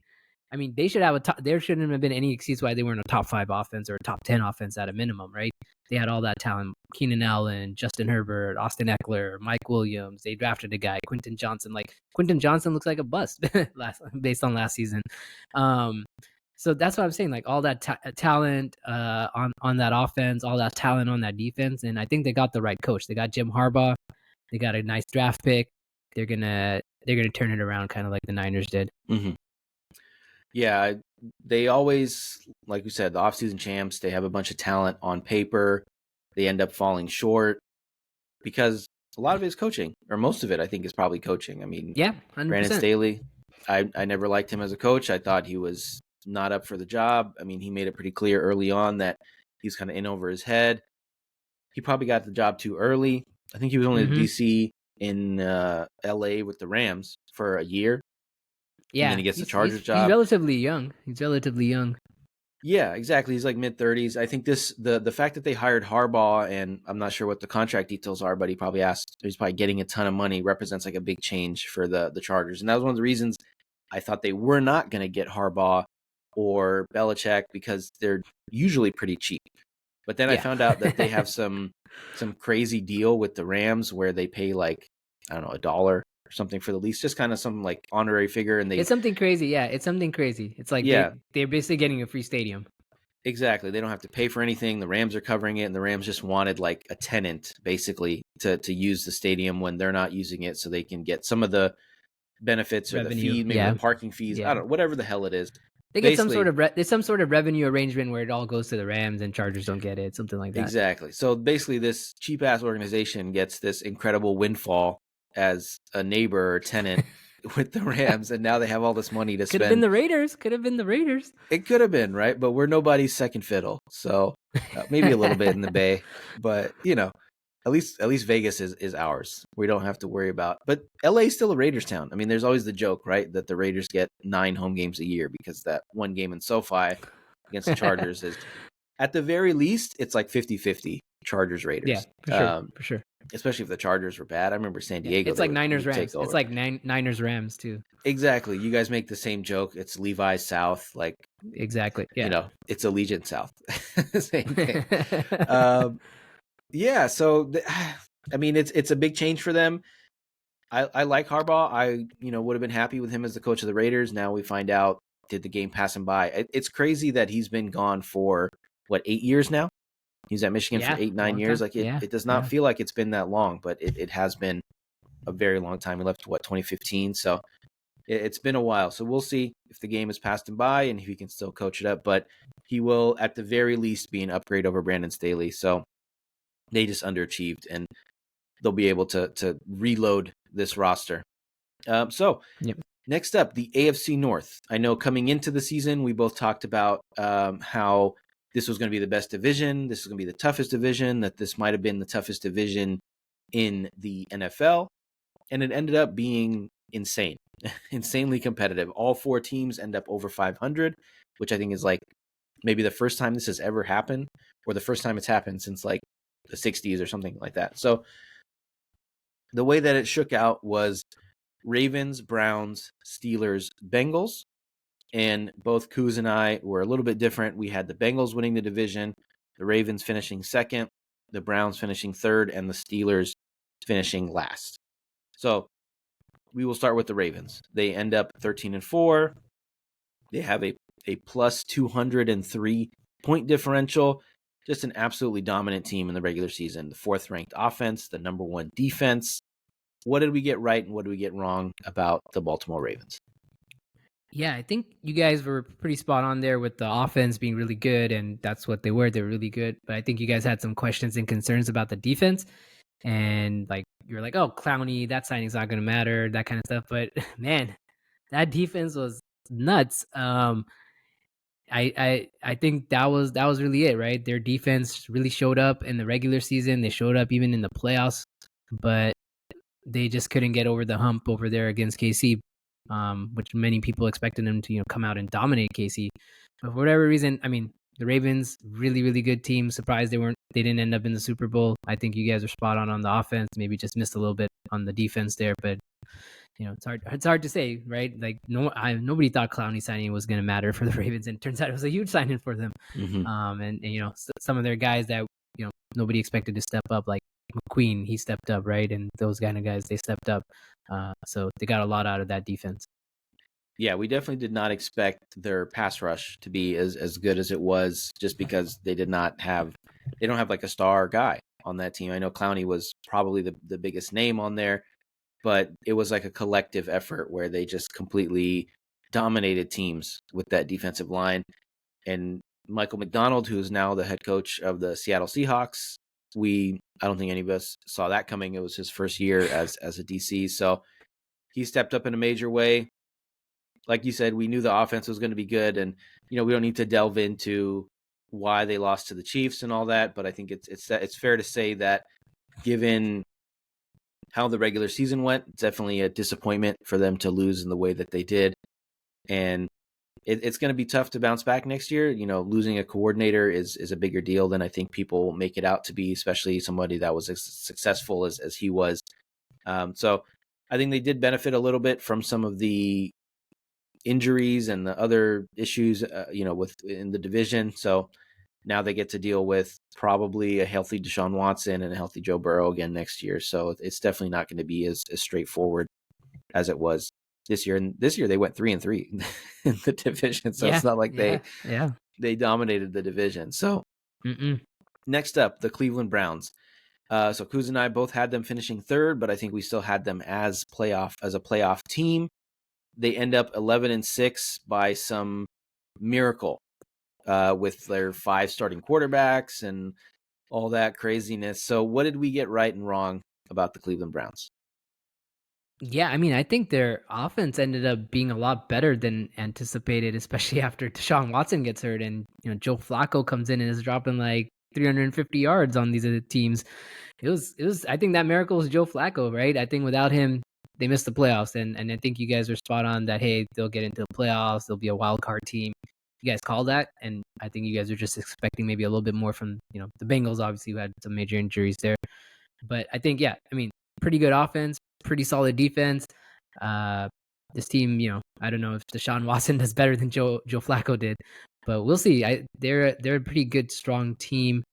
I mean, they should have there shouldn't have been any excuse why they weren't a top 5 offense or a top 10 offense at a minimum, right? They had all that talent: Keenan Allen, Justin Herbert, Austin Eckler, Mike Williams. They drafted a guy, Quentin Johnson. Like Quentin Johnson looks like a bust based on last season. So that's what I'm saying. Like all that talent on that offense, all that talent on that defense, and I think they got the right coach. They got Jim Harbaugh. They got a nice draft pick. They're gonna turn it around, kind of like the Niners did. Mm-hmm. Yeah, they always, like we said, the offseason champs, they have a bunch of talent on paper. They end up falling short because a lot of it is coaching, or most of it, I think, is probably coaching. I mean, yeah, 100%. Brandon Staley, I never liked him as a coach. I thought he was not up for the job. I mean, he made it pretty clear early on that he's kind of in over his head. He probably got the job too early. I think he was only the DC in LA with the Rams for a year. Yeah, and then he gets the Chargers job. He's relatively young. Yeah, exactly. He's like mid-30s. I think the fact that they hired Harbaugh, and I'm not sure what the contract details are, but he's probably getting a ton of money, represents like a big change for the Chargers. And that was one of the reasons I thought they were not going to get Harbaugh or Belichick, because they're usually pretty cheap. But then I found out that they have some crazy deal with the Rams where they pay like, I don't know, $1 or something for the lease, just kind of some like honorary figure. And it's something crazy. Yeah, it's something crazy. It's like they're basically getting a free stadium. Exactly. They don't have to pay for anything. The Rams are covering it, and the Rams just wanted like a tenant basically to use the stadium when they're not using it, so they can get some of the benefits or revenue, the fee, maybe the parking fees. I don't know, whatever the hell it is. They get there's some sort of revenue arrangement where it all goes to the Rams and Chargers don't get it, something like that. Exactly. So basically, this cheap ass organization gets this incredible windfall as a neighbor or tenant with the Rams, and now they have all this money to spend. Could have been the Raiders. It could have been, right? But we're nobody's second fiddle, so maybe a little bit in the Bay, but at least Vegas is ours. We don't have to worry about. But LA is still a Raiders town. I mean, there's always the joke, right, that the Raiders get 9 home games a year because that one game in SoFi against the Chargers is, at the very least, it's like 50-50 Chargers Raiders. Yeah, for sure. Especially if the Chargers were bad. I remember San Diego. It's like Niners Rams. It's like Niners Rams too. Exactly. You guys make the same joke. It's Levi's South. Like exactly. Yeah. It's Allegiant South. Same thing. Yeah. So I mean, it's a big change for them. I like Harbaugh. I would have been happy with him as the coach of the Raiders. Now we find out, did the game pass him by? It's crazy that he's been gone for 8 years now. He's at Michigan for 8-9 years. Like it does not feel like it's been that long, but it has been a very long time. He left 2015, so it's been a while. So we'll see if the game has passed him by and if he can still coach it up. But he will, at the very least, be an upgrade over Brandon Staley. So they just underachieved, and they'll be able to reload this roster. Next up, the AFC North. I know coming into the season, we both talked about how this was going to be the best division. This is going to be the toughest division, that this might have been the toughest division in the NFL. And it ended up being insane, insanely competitive. All 4 teams end up over 500, which I think is like maybe the first time this has ever happened, or the first time it's happened since like the 60s or something like that. So the way that it shook out was Ravens, Browns, Steelers, Bengals. And both Kuz and I were a little bit different. We had the Bengals winning the division, the Ravens finishing second, the Browns finishing third, and the Steelers finishing last. So we will start with the Ravens. They end up 13-4. They have a plus 203 point differential. Just an absolutely dominant team in the regular season. The 4th ranked offense, the number 1 defense. What did we get right and what did we get wrong about the Baltimore Ravens? Yeah, I think you guys were pretty spot on there with the offense being really good, and that's what they were. They were really good. But I think you guys had some questions and concerns about the defense. And like you're like, oh, Clowney, that signing's not gonna matter, that kind of stuff. But man, that defense was nuts. I think that was really it, right? Their defense really showed up in the regular season. They showed up even in the playoffs, but they just couldn't get over the hump over there against KC, which many people expected them to come out and dominate KC. But for whatever reason, I mean, the Ravens really really good team. Surprised they didn't end up in the Super Bowl. I think you guys are spot on the offense. Maybe just missed a little bit on the defense there, but it's hard to say, right? Like nobody thought Clowney signing was going to matter for the Ravens, and it turns out it was a huge signing for them. Mm-hmm. And some of their guys that nobody expected to step up, like McQueen, he stepped up, right? And those kind of guys, they stepped up. So they got a lot out of that defense. Yeah, we definitely did not expect their pass rush to be as good as it was, just because they don't have like a star guy on that team. I know Clowney was probably the biggest name on there, but it was like a collective effort where they just completely dominated teams with that defensive line. And Michael McDonald, who's now the head coach of the Seattle Seahawks, I don't think any of us saw that coming. It was his first year as a DC, so he stepped up in a major way. Like you said, we knew the offense was going to be good, and we don't need to delve into why they lost to the Chiefs and all that, but I think it's fair to say that given how the regular season went, it's definitely a disappointment for them to lose in the way that they did. And it's going to be tough to bounce back next year. Losing a coordinator is a bigger deal than I think people make it out to be, especially somebody that was as successful as he was. So I think they did benefit a little bit from some of the injuries and the other issues, in the division. So now they get to deal with probably a healthy Deshaun Watson and a healthy Joe Burrow again next year. So it's definitely not going to be as straightforward as it was this year. And this year they went 3-3 in the division. So it's not like they dominated the division. So next up, the Cleveland Browns. So Kuz and I both had them finishing third, but I think we still had them as a playoff team. They end up 11-6 by some miracle, with their 5 starting quarterbacks and all that craziness. So what did we get right and wrong about the Cleveland Browns? Yeah, I mean, I think their offense ended up being a lot better than anticipated, especially after Deshaun Watson gets hurt and Joe Flacco comes in and is dropping like 350 yards on these other teams. It was. I think that miracle was Joe Flacco, right? I think without him, they missed the playoffs, and I think you guys are spot on that. Hey, they'll get into the playoffs. They'll be a wild card team. You guys called that, and I think you guys are just expecting maybe a little bit more from the Bengals, obviously, who had some major injuries there. But I think, I mean, pretty good offense, pretty solid defense. This team, I don't know if Deshaun Watson does better than Joe Flacco did, but we'll see. They're a pretty good, strong team.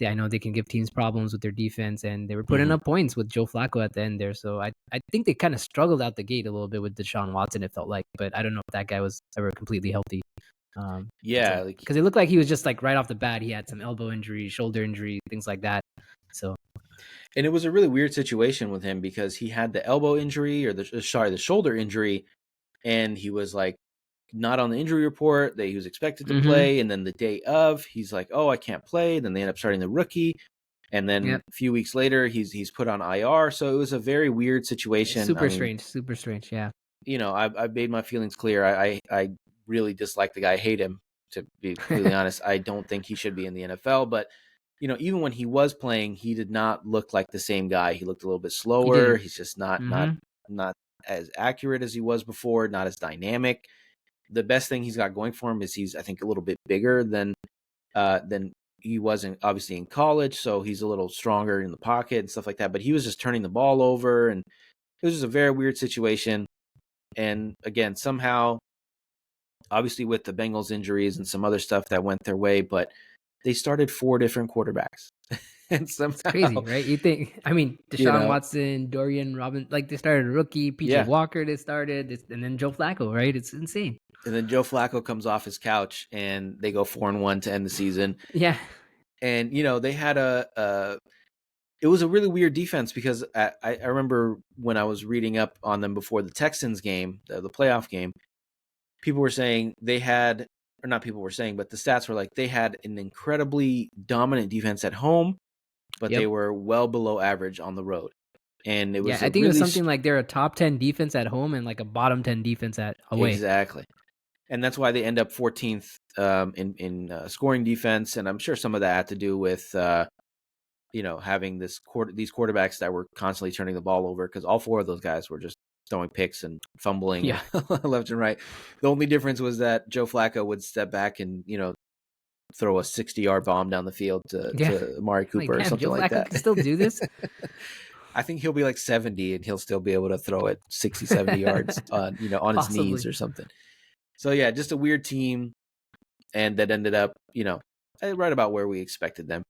I know they can give teams problems with their defense, and they were putting up points with Joe Flacco at the end there. So I think they kind of struggled out the gate a little bit with Deshaun Watson, it felt like, but I don't know if that guy was ever completely healthy. Because it looked like he was just like right off the bat, he had some elbow injury, shoulder injury, things like that. So. And it was a really weird situation with him because he had the elbow injury or the shoulder injury, and he was like not on the injury report that he was expected to play. And then the day of, he's like, oh, I can't play. Then they end up starting the rookie. And then a few weeks later, he's put on IR. So it was a very weird situation. Super strange. Yeah. I've made my feelings clear. I really dislike the guy. I hate him, to be completely honest. I don't think he should be in the NFL, but even when he was playing, he did not look like the same guy. He looked a little bit slower. He's just not as accurate as he was before, not as dynamic. The best thing he's got going for him is he's, I think, a little bit bigger than he was obviously in college. So he's a little stronger in the pocket and stuff like that. But he was just turning the ball over, and it was just a very weird situation. And again, somehow obviously with the Bengals injuries and some other stuff that went their way, but they started 4 different quarterbacks. And It's crazy, somehow, right? You think, I mean, you Deshaun know, Watson, Dorian Robin, like they started a rookie, PJ yeah. Walker, they started, and then Joe Flacco, right? It's insane. And then Joe Flacco comes off his couch and they go 4-1 to end the season. Yeah. And, they had it was a really weird defense because I remember when I was reading up on them before the Texans game, the playoff game, people were saying they had, or not people were saying, but the stats were like they had an incredibly dominant defense at home, but they Yep. were well below average on the road. And it Yeah, was I a think it was really something like they're a top 10 defense at home and like a bottom 10 defense at away. exactly. And that's why they end up 14th in scoring defense. And I'm sure some of that had to do with having these quarterbacks that were constantly turning the ball over, because all 4 of those guys were just throwing picks and fumbling Yeah. left and right. The only difference was that Joe Flacco would step back and throw a 60-yard bomb down the field Yeah. to Amari Like, Cooper or damn, something Joe like Flacco that. can still do this? I think he'll be like 70 and he'll still be able to throw it 60, 70 yards on his knees Possibly. or something. So yeah, just a weird team, and that ended up, right about where we expected them.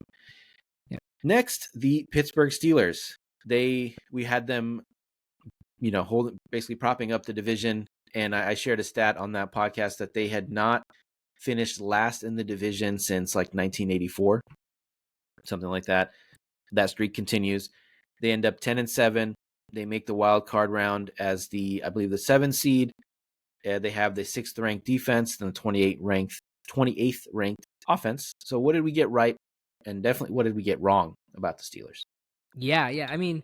Yeah. Next, the Pittsburgh Steelers. We had them, basically propping up the division, and I shared a stat on that podcast that they had not finished last in the division since like 1984, something like that. That streak continues. They end up 10-7. They make the wild card round as I believe the 7 seed. They have the 6th ranked defense and the 28th ranked offense. So what did we get right, and definitely what did we get wrong about the Steelers? Yeah. I mean,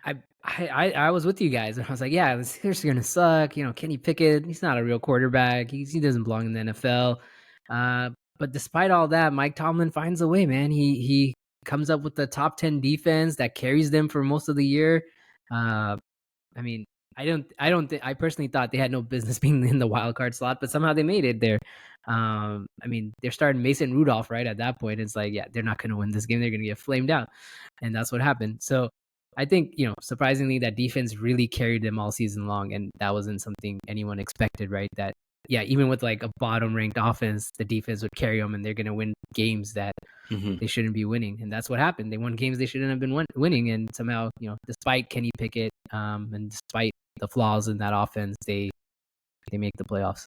I was with you guys, and I was like, yeah, the Steelers are gonna suck. Kenny Pickett, he's not a real quarterback. He doesn't belong in the NFL. But despite all that, Mike Tomlin finds a way, man. He comes up with the top 10 defense that carries them for most of the year. I mean, I personally thought they had no business being in the wild card slot, but somehow they made it there. I mean, they're starting Mason Rudolph, right? At that point, it's like, yeah, they're not going to win this game. They're going to get flamed out. And that's what happened. So I think, surprisingly, that defense really carried them all season long. And that wasn't something anyone expected, right? That, yeah, even with like a bottom ranked offense, the defense would carry them and they're going to win games that they shouldn't be winning. And that's what happened. They won games they shouldn't have been winning. And somehow, despite Kenny Pickett and despite the flaws in that offense, they make the playoffs.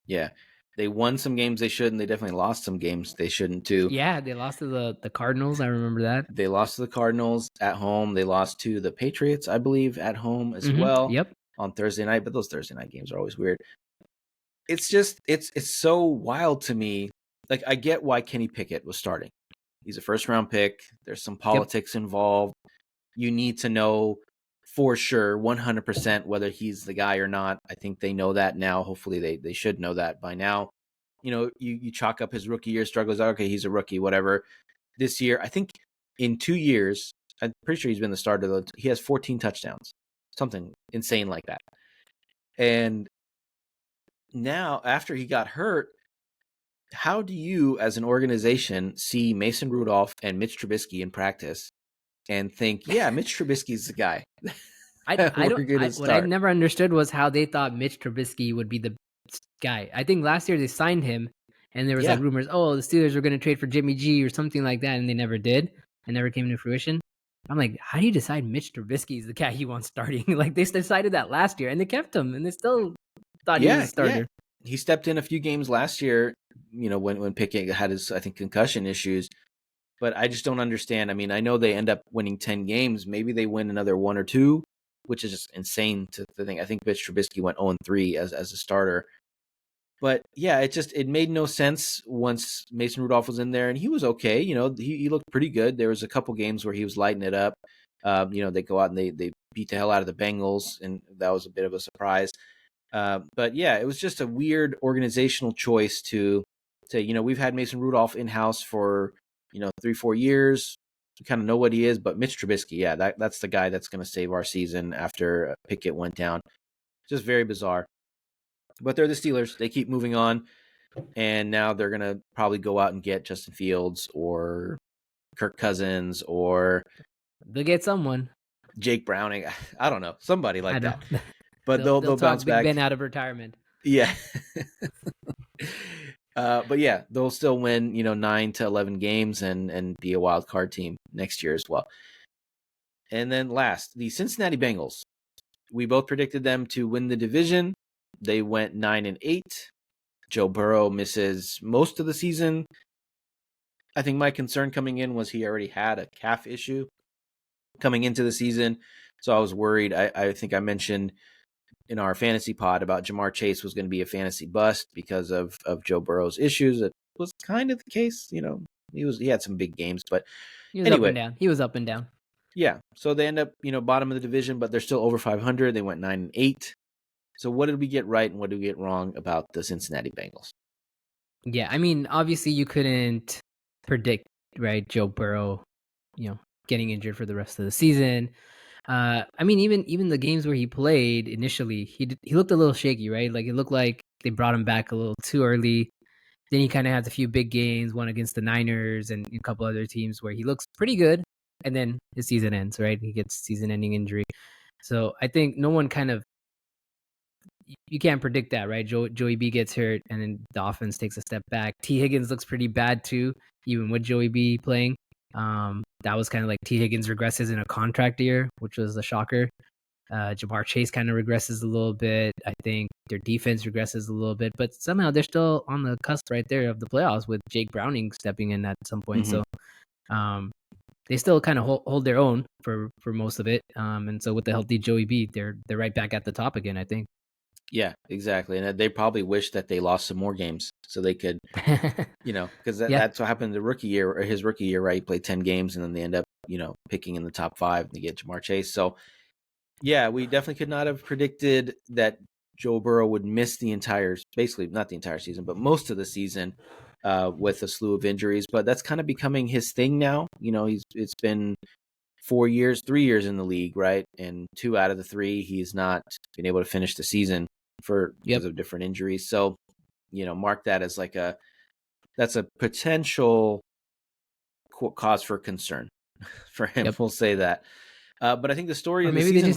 Yeah. They won some games they shouldn't. They definitely lost some games they shouldn't too. Yeah, they lost to the Cardinals. I remember that. They lost to the Cardinals at home. They lost to the Patriots, I believe, at home as well. Yep. On Thursday night. But those Thursday night games are always weird. It's just it's so wild to me. Like, I get why Kenny Pickett was starting. He's a first-round pick. There's some politics involved. You need to know for sure, 100%, whether he's the guy or not. I think they know that now. Hopefully they should know that by now. You chalk up his rookie year struggles. Okay, he's a rookie, whatever. This year, I think in 2 years, I'm pretty sure he's been the starter. He has 14 touchdowns, something insane like that. And now, after he got hurt, how do you, as an organization, see Mason Rudolph and Mitch Trubisky in practice and think, yeah, Mitch Trubisky's the guy? What I never understood was how they thought Mitch Trubisky would be the guy. I think last year they signed him, and there was like rumors, oh, the Steelers were going to trade for Jimmy G or something like that, and they never did. It never came to fruition. I'm like, how do you decide Mitch Trubisky is the guy you want starting? Like, they decided that last year, and they kept him, and they still thought he was a starter. Yeah. He stepped in a few games last year, when Pickett had his, I think, concussion issues. But I just don't understand. I mean, I know they end up winning 10 games. Maybe they win another 1 or 2, which is just insane to think. I think Mitch Trubisky went 0-3 as a starter. But yeah, it made no sense once Mason Rudolph was in there, and he was okay. He looked pretty good. There was a couple games where he was lighting it up. They go out and they beat the hell out of the Bengals, and that was a bit of a surprise. But yeah, it was just a weird organizational choice to say, we've had Mason Rudolph in-house for, 3-4 years. We kind of know what he is, but Mitch Trubisky, yeah, that's the guy that's going to save our season after Pickett went down. Just very bizarre. But they're the Steelers. They keep moving on, and now they're going to probably go out and get Justin Fields or Kirk Cousins or they'll get someone. Jake Browning. I don't know. Somebody like that. Know. But they'll talk bounce Big back. Ben out of retirement. Yeah. But yeah, they'll still win, 9 to 11 games and be a wild card team next year as well. And then last, the Cincinnati Bengals. We both predicted them to win the division. They went 9-8. Joe Burrow misses most of the season. I think my concern coming in was he already had a calf issue coming into the season. So I was worried. I think I mentioned in our fantasy pod about Jamar Chase was going to be a fantasy bust because of Joe Burrow's issues. It was kind of the case. He had some big games, but He was up anyway, and down. He was up and down. yeah. So they end up, bottom of the division, but they're still over 500. They went 9-8. So what did we get right and what did we get wrong about the Cincinnati Bengals? Yeah, I mean, obviously you couldn't predict, right, Joe Burrow, getting injured for the rest of the season. I mean, even the games where he played initially, he looked a little shaky, right? Like it looked like they brought him back a little too early. Then he kind of has a few big games, one against the Niners and a couple other teams where he looks pretty good, and then his season ends, right? He gets season-ending injury. So I think no one kind of you can't predict that, right? Joey B gets hurt, and then the offense takes a step back. T Higgins looks pretty bad too, even with Joey B playing. That was kind of like T Higgins regresses in a contract year, which was a shocker. Jamar Chase kind of regresses a little bit. I think their defense regresses a little bit, but somehow they're still on the cusp right there of the playoffs with Jake Browning stepping in at some point. Mm-hmm. So they still kind of hold their own for most of it. And so with the healthy Joey B, they're right back at the top again, I think. Yeah, exactly. And they probably wish that they lost some more games so they could, because that's what happened the rookie year or his rookie year, right? He played 10 games and then they end up, picking in the top 5 and they get Jamar Chase. So, yeah, we definitely could not have predicted that Joe Burrow would miss basically not the entire season, but most of the season with a slew of injuries. But that's kind of becoming his thing now. It's been 3 years in the league, right? And 2 out of the 3, he's not been able to finish the season because of different injuries. So, mark that as that's a potential cause for concern for him. Yep. We'll say that. But I think the story Or of the maybe season they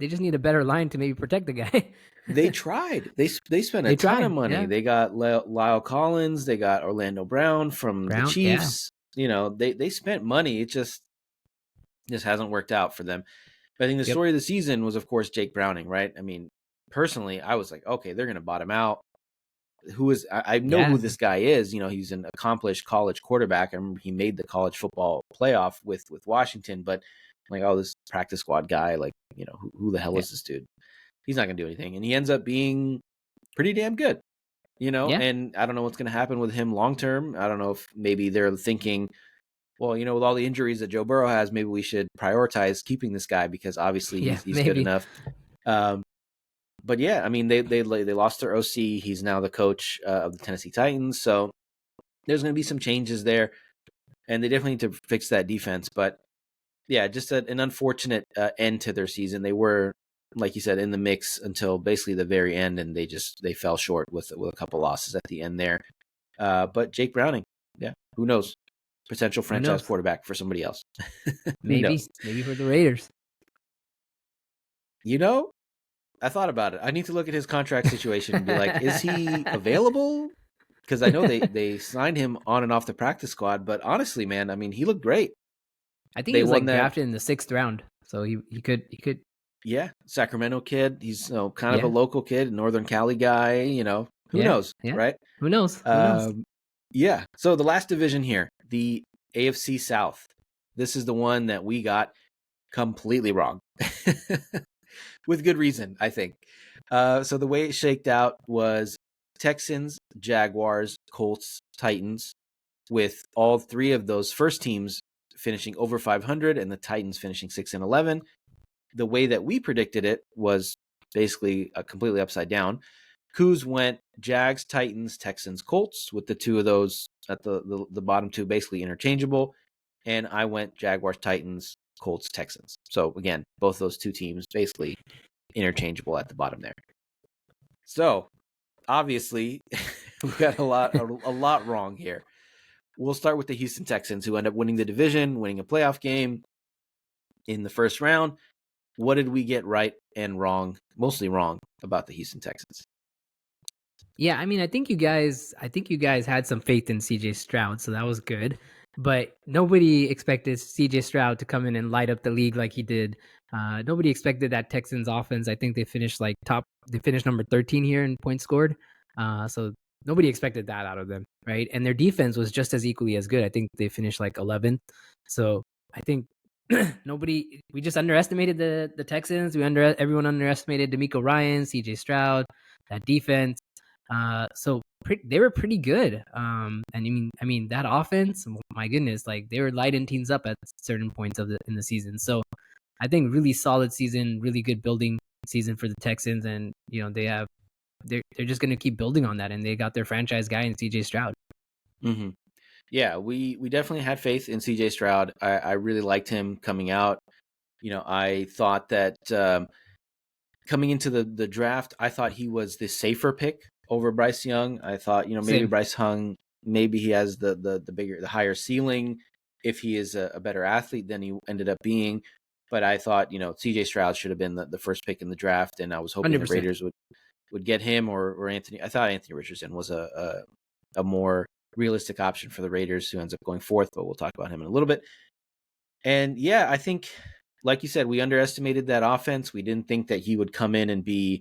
just need a better line to maybe protect the guy. They tried. They spent a They ton tried, of money. yeah. They got Lyle Collins. They got Orlando Brown from the Chiefs. Yeah. They spent money. It just hasn't worked out for them. But I think the story of the season was, of course, Jake Browning, right? I mean, personally, I was like, okay, they're going to bottom out. I know who this guy is. He's an accomplished college quarterback. I remember he made the college football playoff with Washington, but I'm like, oh, this practice squad guy, like, who the hell is this dude? He's not going to do anything. And he ends up being pretty damn good, and I don't know what's going to happen with him long term. I don't know if maybe they're thinking, well, with all the injuries that Joe Burrow has, maybe we should prioritize keeping this guy because obviously he's good enough. But yeah, I mean, they lost their OC. He's now the coach of the Tennessee Titans. So there's going to be some changes there, and they definitely need to fix that defense. But yeah, just an unfortunate end to their season. They were, like you said, in the mix until basically the very end, and they fell short with a couple losses at the end there. But Jake Browning, yeah, who knows? Potential franchise quarterback for somebody else. Maybe for the Raiders. I thought about it. I need to look at his contract situation and be like, is he available? Because I know they signed him on and off the practice squad, but honestly, man, I mean, he looked great. I think he was drafted in the 6th round, so he could. Yeah, Sacramento kid. He's kind of a local kid, Northern Cali guy. Who knows, right? Who knows? Yeah. So the last division here, the AFC South. This is the one that we got completely wrong, with good reason, I think. So the way it shaked out was Texans, Jaguars, Colts, Titans, with all 3 of those first teams finishing over 500 and the Titans finishing 6-11. The way that we predicted it was basically completely upside down. Kuz went Jags, Titans, Texans, Colts, with the 2 of those at the bottom 2 basically interchangeable. And I went Jaguars, Titans, Colts, Texans. So again, both those 2 teams basically interchangeable at the bottom there. So obviously we got a lot wrong here. We'll start with the Houston Texans, who end up winning the division, winning a playoff game in the first round. What did we get right and wrong, mostly wrong, about the Houston Texans? Yeah, I mean, I think you guys had some faith in CJ Stroud, so that was good. But nobody expected CJ Stroud to come in and light up the league like he did. Nobody expected that Texans offense. I think they finished they finished number 13 here in points scored. So nobody expected that out of them, right? And their defense was just as equally as good. I think they finished like 11th. So I think we just underestimated the Texans. Everyone underestimated D'Amico Ryan, CJ Stroud, that defense. They were pretty good. And I mean that offense, my goodness, like they were lighting teams up at certain points in the season. So I think really solid season, really good building season for the Texans, and they're just going to keep building on that, and they got their franchise guy in CJ Stroud. Mm-hmm. Yeah, we definitely had faith in CJ Stroud. I really liked him coming out. I thought that coming into the draft, I thought he was the safer pick over Bryce Young. I thought, maybe Same. Bryce Young, maybe he has the higher ceiling if he is a better athlete than he ended up being. But I thought, CJ Stroud should have been the first pick in the draft, and I was hoping 100%. the Raiders would get him or Anthony. I thought Anthony Richardson was a more realistic option for the Raiders, who ends up going fourth, but we'll talk about him in a little bit. And yeah, I think, like you said, we underestimated that offense. We didn't think that he would come in and be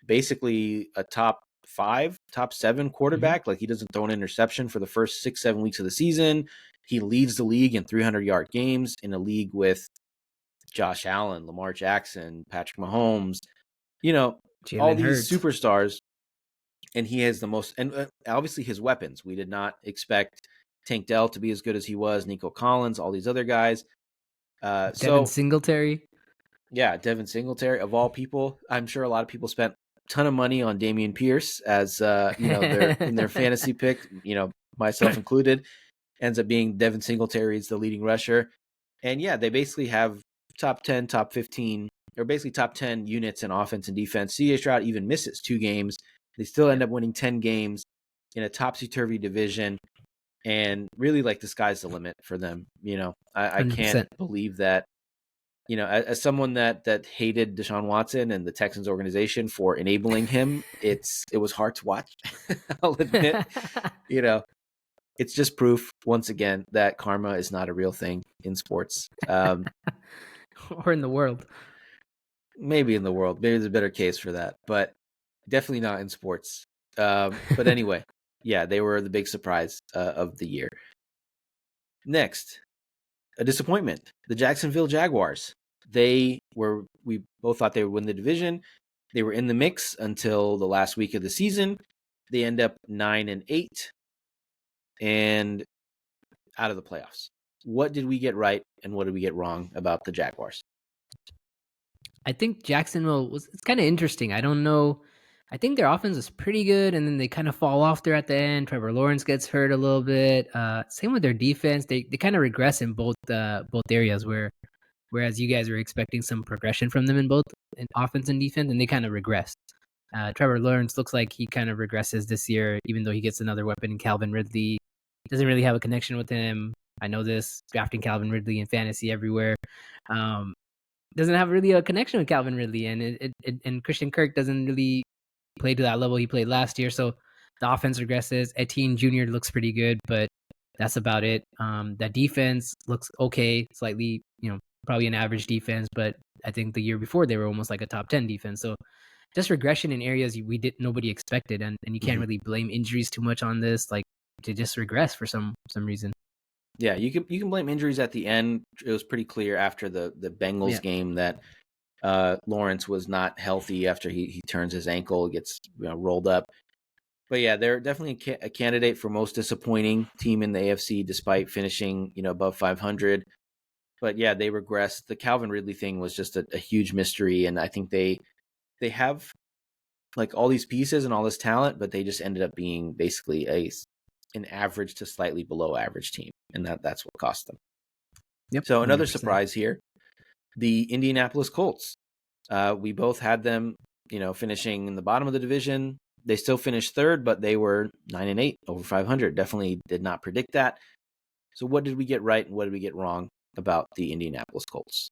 basically a top 5, top 7 quarterback. Mm-hmm. Like, he doesn't throw an interception for the first 6-7 weeks of the season. He leads the league in 300-yard games in a league with Josh Allen, Lamar Jackson, Patrick Mahomes, all these superstars. And he has the most, and obviously his weapons. We did not expect Tank Dell to be as good as he was, Nico Collins, all these other guys. Devin Singletary. Yeah, Devin Singletary, of all people. I'm sure a lot of people spent a ton of money on Dameon Pierce as in their fantasy pick, myself included. Ends up being Devin Singletary is the leading rusher. And yeah, they basically have top 10, top 15, or basically top 10 units in offense and defense. CJ Stroud even misses 2 games. They still end up winning 10 games in a topsy-turvy division. And really, like, the sky's the limit for them. I can't believe that, as someone that hated Deshaun Watson and the Texans organization for enabling him, it was hard to watch. I'll admit, it's just proof once again that karma is not a real thing in sports. Or in the world. Maybe in the world. Maybe there's a better case for that, but definitely not in sports. But anyway, yeah, they were the big surprise of the year. Next, a disappointment. The Jacksonville Jaguars. We both thought they would win the division. They were in the mix until the last week of the season. They end up 9-8 and out of the playoffs. What did we get right and what did we get wrong about the Jaguars? I think Jacksonville it's kind of interesting. I don't know. I think their offense is pretty good, and then they kind of fall off there at the end. Trevor Lawrence gets hurt a little bit. Same with their defense. They kind of regress in both areas, whereas you guys were expecting some progression from them in both in offense and defense, and they kind of regressed. Trevor Lawrence looks like he kind of regresses this year, even though he gets another weapon in Calvin Ridley. Doesn't really have a connection with him. I know this, drafting Calvin Ridley in fantasy everywhere. Doesn't have really a connection with Calvin Ridley, and Christian Kirk doesn't really play to that level he played last year. So the offense regresses. Etienne Jr. looks pretty good, but that's about it. That defense looks okay, slightly, probably an average defense, but I think the year before they were almost like a top 10 defense. So just regression in areas nobody expected, and you can't really blame injuries too much on this. Like, to just regress for some reason. Yeah, you can blame injuries at the end. It was pretty clear after the Bengals game that Lawrence was not healthy after he turns his ankle, gets rolled up. But yeah, they're definitely a candidate for most disappointing team in the AFC, despite finishing above 500. But yeah, they regressed. The Calvin Ridley thing was just a huge mystery, and I think they have like all these pieces and all this talent, but they just ended up being basically an average to slightly below average team, and that's what cost them. Yep. So another 100%. Surprise here, the Indianapolis Colts. We both had them, finishing in the bottom of the division. They still finished third, but they were 9-8 over 500. Definitely did not predict that. So what did we get right and what did we get wrong about the Indianapolis Colts?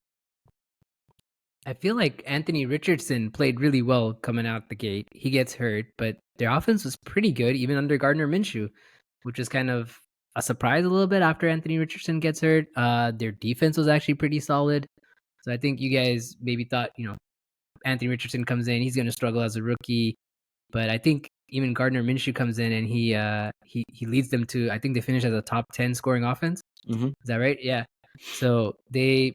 I feel like Anthony Richardson played really well coming out the gate. He gets hurt, but their offense was pretty good even under Gardner Minshew, which is kind of a surprise a little bit after Anthony Richardson gets hurt. Their defense was actually pretty solid. So I think you guys maybe thought, Anthony Richardson comes in, he's going to struggle as a rookie, but I think even Gardner Minshew comes in and he leads them to, I think they finished as a top 10 scoring offense. Mm-hmm. Is that right? Yeah. So their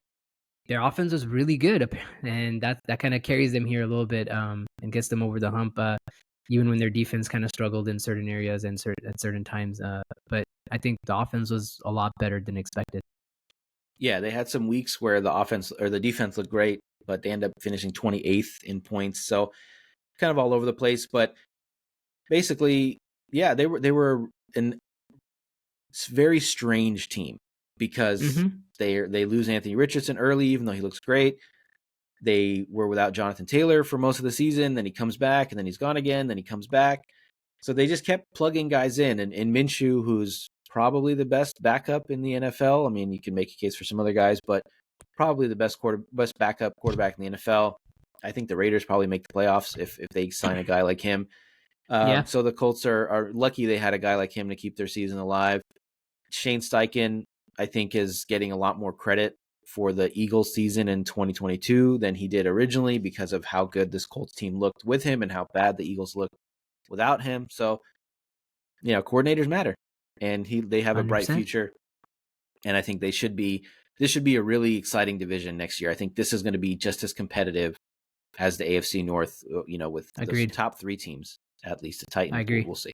offense was really good, and that kind of carries them here a little bit, and gets them over the hump. Even when their defense kind of struggled in certain areas and at certain times. But I think the offense was a lot better than expected. Yeah, they had some weeks where the offense or the defense looked great, but they end up finishing 28th in points. So kind of all over the place. But basically, yeah, they were an very strange team because they lose Anthony Richardson early, even though he looks great. They were without Jonathan Taylor for most of the season. Then he comes back, and then he's gone again. Then he comes back. So they just kept plugging guys in. And Minshew, who's probably the best backup in the NFL. I mean, you can make a case for some other guys, but probably the best backup quarterback in the NFL. I think the Raiders probably make the playoffs if they sign a guy like him. Yeah. So the Colts are lucky they had a guy like him to keep their season alive. Shane Steichen, I think, is getting a lot more credit for the Eagles season in 2022 than he did originally because of how good this Colts team looked with him and how bad the Eagles looked without him. So, coordinators matter, and they have a 100%. bright future. And I think this should be a really exciting division next year. I think this is going to be just as competitive as the AFC North, with the top three teams, at least the Titans. I agree. We'll see.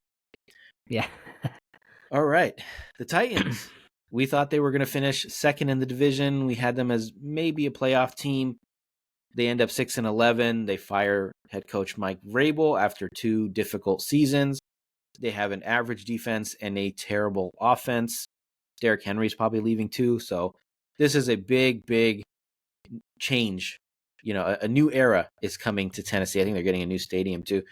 Yeah. All right. The Titans, we thought they were going to finish second in the division. We had them as maybe a playoff team. They end up 6-11. They fire head coach Mike Vrabel after 2 difficult seasons. They have an average defense and a terrible offense. Derrick Henry's probably leaving too. So this is a big, big change. A new era is coming to Tennessee. I think they're getting a new stadium too.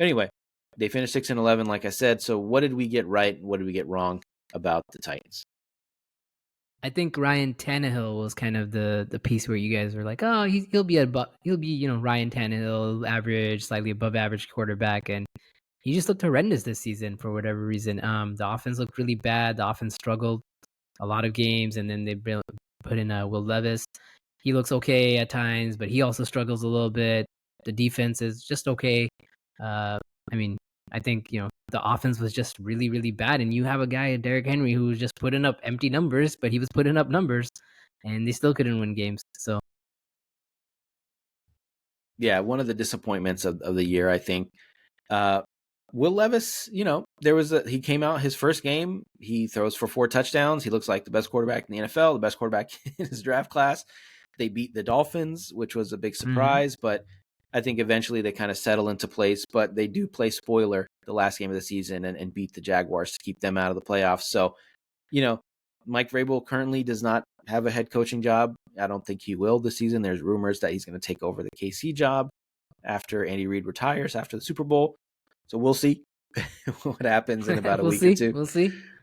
Anyway, they finished 6-11, like I said. So what did we get right? What did we get wrong about the Titans? I think Ryan Tannehill was kind of the piece where you guys were like, oh, he'll be Ryan Tannehill, average, slightly above average quarterback, and he just looked horrendous this season for whatever reason. The offense looked really bad. The offense struggled a lot of games, and then they put in Will Levis. He looks okay at times, but he also struggles a little bit. The defense is just okay. I think, the offense was just really, really bad. And you have a guy, Derrick Henry, who was just putting up empty numbers, but he was putting up numbers and they still couldn't win games. So, yeah, one of the disappointments of the year, I think. Will Levis, he came out his first game. He throws for 4 touchdowns. He looks like the best quarterback in the NFL, the best quarterback in his draft class. They beat the Dolphins, which was a big surprise, but I think eventually they kind of settle into place, but they do play spoiler the last game of the season and beat the Jaguars to keep them out of the playoffs. So, Mike Vrabel currently does not have a head coaching job. I don't think he will this season. There's rumors that he's going to take over the KC job after Andy Reid retires after the Super Bowl. So we'll see what happens in about a week or two.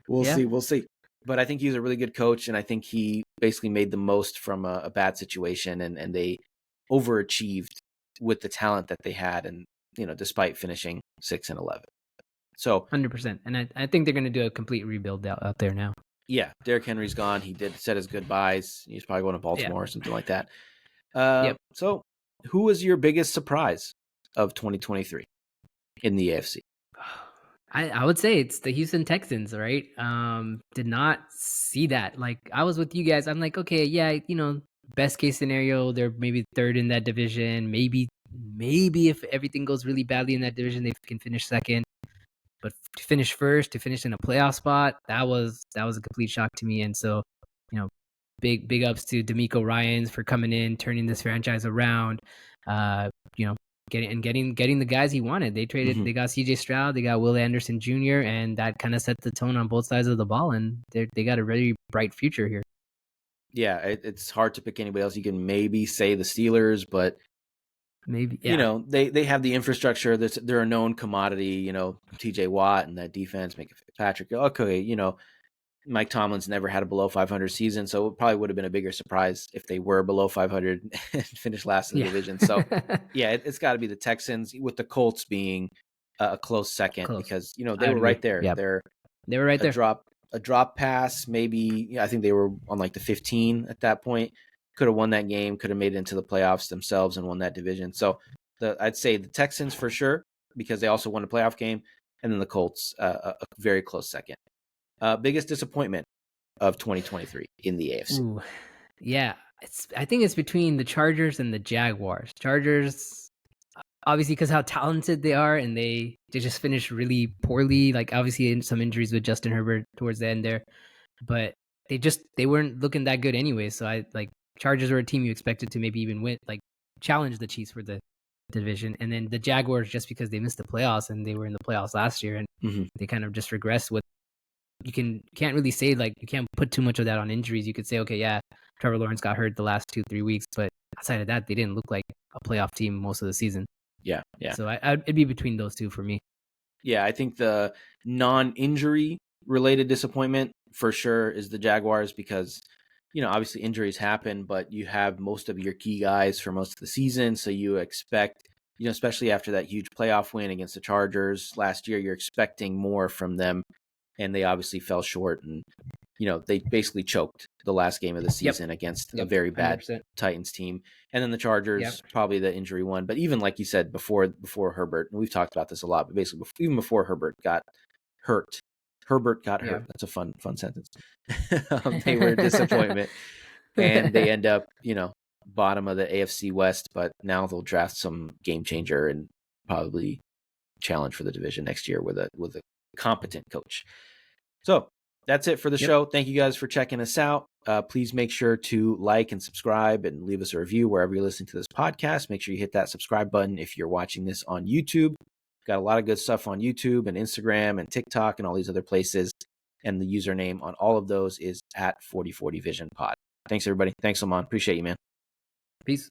We'll see. But I think he's a really good coach, and I think he basically made the most from a bad situation, and they overachieved with the talent that they had, and despite finishing 6-11. So 100%, and I think they're going to do a complete rebuild out there now. Yeah, Derrick Henry's gone. He did set his goodbyes. He's probably going to Baltimore or something like that. Yep. So, who was your biggest surprise of 2023 in the AFC? I would say it's the Houston Texans, right? Did not see that. Like, I was with you guys. I'm like, okay, yeah, best case scenario, they're maybe third in that division. Maybe if everything goes really badly in that division, they can finish second. But to finish first, to finish in a playoff spot, that was a complete shock to me. And so, big ups to D'Amico Ryans for coming in, turning this franchise around. Getting the guys he wanted. They traded. They got C.J. Stroud. They got Will Anderson Jr. And that kind of set the tone on both sides of the ball. And they got a really bright future here. Yeah, it's hard to pick anybody else. You can maybe say the Steelers, but maybe they have the infrastructure. They're a known commodity. T.J. Watt and that defense, make Patrick. Okay, Mike Tomlin's never had a below 500 season, so it probably would have been a bigger surprise if they were below 500 and finished last in the division. So, yeah, it's got to be the Texans, with the Colts being a close second Close. because, you know, I they would were right agree. there. Yep. They're They were right there. a drop pass, maybe. Yeah, I think they were on like the 15 at that point. Could have won that game, could have made it into the playoffs themselves and won that division. So I'd say the Texans for sure, because they also won a playoff game, and then the Colts, a very close second. Biggest disappointment of 2023 in the AFC. Ooh, yeah. I think it's between the Chargers and the Jaguars. Chargers, obviously, because how talented they are, and they just finished really poorly. Like obviously, in some injuries with Justin Herbert towards the end there, but they weren't looking that good anyway. So I like Chargers were a team you expected to maybe even win, like challenge the Chiefs for the division, and then the Jaguars just because they missed the playoffs and they were in the playoffs last year and they kind of just regressed. With can't really say like you can't put too much of that on injuries. You could say okay, yeah, Trevor Lawrence got hurt the last 2-3 weeks, but outside of that, they didn't look like a playoff team most of the season. Yeah. So it'd be between those two for me. Yeah, I think the non-injury related disappointment for sure is the Jaguars because, you know, obviously injuries happen, but you have most of your key guys for most of the season. So you expect, you know, especially after that huge playoff win against the Chargers last year, you're expecting more from them. And they obviously fell short. And, you know, they basically choked the last game of the season against a very bad 100%. Titans team. And then the Chargers, probably the injury one. But even like you said, before Herbert, and we've talked about this a lot, but basically even before Herbert got hurt, That's a fun sentence. They were a disappointment. And they end up, you know, bottom of the AFC West, but now they'll draft some game changer and probably challenge for the division next year with a competent coach. So that's it for the show. Thank you guys for checking us out. Please make sure to like and subscribe and leave us a review wherever you're listening to this podcast. Make sure you hit that subscribe button if you're watching this on YouTube. Got a lot of good stuff on YouTube and Instagram and TikTok and all these other places. And the username on all of those is at 4040 Vision Pod. Thanks, everybody. Thanks, Sulman. Appreciate you, man. Peace.